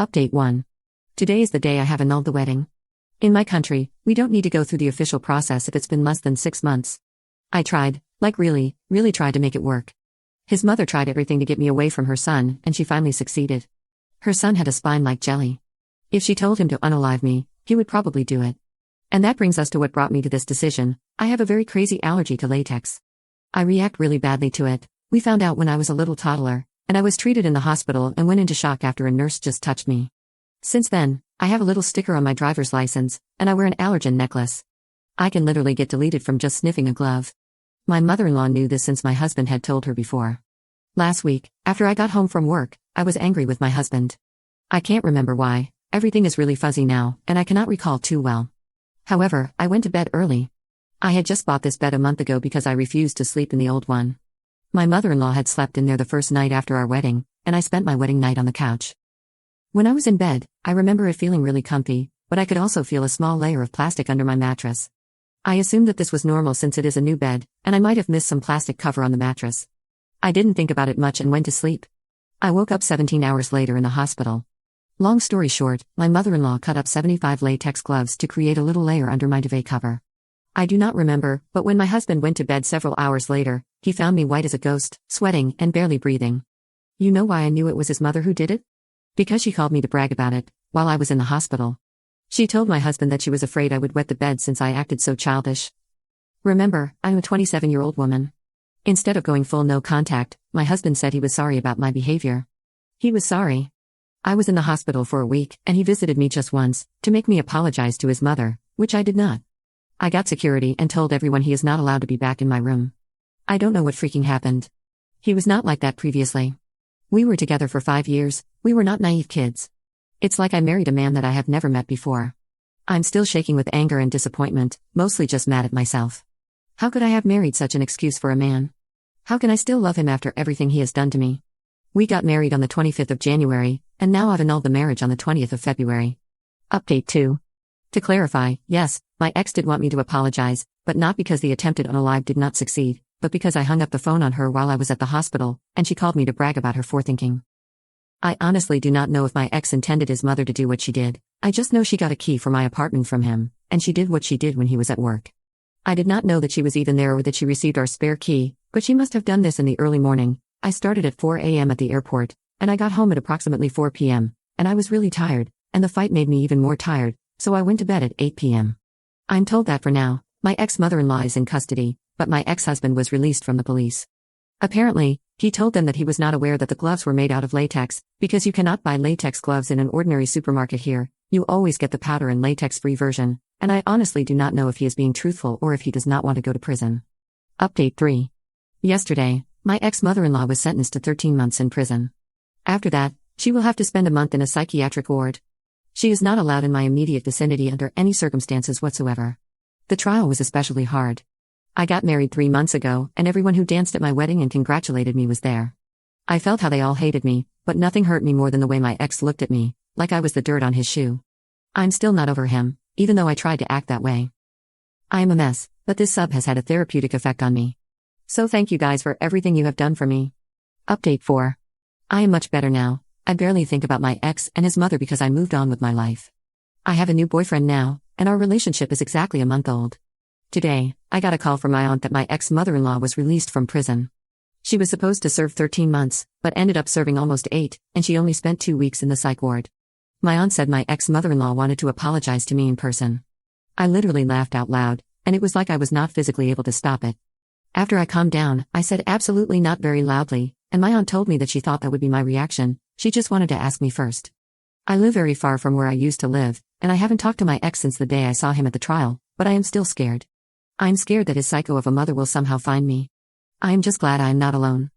Update 1. Today is the day I have annulled the wedding. In my country, we don't need to go through the official process if it's been less than 6 months. I tried, really tried to make it work. His mother tried everything to get me away from her son, and she finally succeeded. Her son had a spine like jelly. If she told him to unalive me, he would probably do it. And that brings us to what brought me to this decision. I have a very crazy allergy to latex. I react really badly to it. We found out when I was a little toddler, and I was treated in the hospital and went into shock after a nurse just touched me. Since then, I have a little sticker on my driver's license, and I wear an allergen necklace. I can literally get deleted from just sniffing a glove. My mother-in-law knew this since my husband had told her before. Last week, after I got home from work, I was angry with my husband. I can't remember why. Everything is really fuzzy now, and I cannot recall too well. However, I went to bed early. I had just bought this bed a month ago because I refused to sleep in the old one. My mother-in-law had slept in there the first night after our wedding, and I spent my wedding night on the couch. When I was in bed, I remember it feeling really comfy, but I could also feel a small layer of plastic under my mattress. I assumed that this was normal since it is a new bed, and I might have missed some plastic cover on the mattress. I didn't think about it much and went to sleep. I woke up 17 hours later in the hospital. Long story short, my mother-in-law cut up 75 latex gloves to create a little layer under my duvet cover. I do not remember, but when my husband went to bed several hours later, he found me white as a ghost, sweating, and barely breathing. You know why I knew it was his mother who did it? Because she called me to brag about it, while I was in the hospital. She told my husband that she was afraid I would wet the bed since I acted so childish. Remember, I'm a 27-year-old woman. Instead of going full no contact, my husband said he was sorry about my behavior. He was sorry. I was in the hospital for a week, and he visited me just once, to make me apologize to his mother, which I did not. I got security and told everyone he is not allowed to be back in my room. I don't know what freaking happened. He was not like that previously. We were together for 5 years, we were not naive kids. It's like I married a man that I have never met before. I'm still shaking with anger and disappointment, mostly just mad at myself. How could I have married such an excuse for a man? How can I still love him after everything he has done to me? We got married on the 25th of January, and now I've annulled the marriage on the 20th of February. Update 2. To clarify, yes, my ex did want me to apologize, but not because the attempted unalive did not succeed, but because I hung up the phone on her while I was at the hospital, and she called me to brag about her forethinking. I honestly do not know if my ex intended his mother to do what she did. I just know she got a key for my apartment from him, and she did what she did when he was at work. I did not know that she was even there or that she received our spare key, but she must have done this in the early morning. I started at 4 a.m. at the airport, and I got home at approximately 4 p.m., and I was really tired, and the fight made me even more tired, so I went to bed at 8 p.m. I'm told that for now, my ex-mother-in-law is in custody, but my ex-husband was released from the police. Apparently, he told them that he was not aware that the gloves were made out of latex, because you cannot buy latex gloves in an ordinary supermarket here, you always get the powder and latex-free version, and I honestly do not know if he is being truthful or if he does not want to go to prison. Update 3. Yesterday, my ex-mother-in-law was sentenced to 13 months in prison. After that, she will have to spend a month in a psychiatric ward. She is not allowed in my immediate vicinity under any circumstances whatsoever. The trial was especially hard. I got married 3 months ago, and everyone who danced at my wedding and congratulated me was there. I felt how they all hated me, but nothing hurt me more than the way my ex looked at me, like I was the dirt on his shoe. I'm still not over him, even though I tried to act that way. I am a mess, but this sub has had a therapeutic effect on me. So thank you guys for everything you have done for me. Update 4. I am much better now. I barely think about my ex and his mother because I moved on with my life. I have a new boyfriend now, and our relationship is exactly a month old. Today, I got a call from my aunt that my ex-mother-in-law was released from prison. She was supposed to serve 13 months, but ended up serving almost 8, and she only spent 2 weeks in the psych ward. My aunt said my ex-mother-in-law wanted to apologize to me in person. I literally laughed out loud, and it was like I was not physically able to stop it. After I calmed down, I said absolutely not very loudly, and my aunt told me that she thought that would be my reaction. She just wanted to ask me first. I live very far from where I used to live, and I haven't talked to my ex since the day I saw him at the trial, but I am still scared. I am scared that his psycho of a mother will somehow find me. I am just glad I am not alone.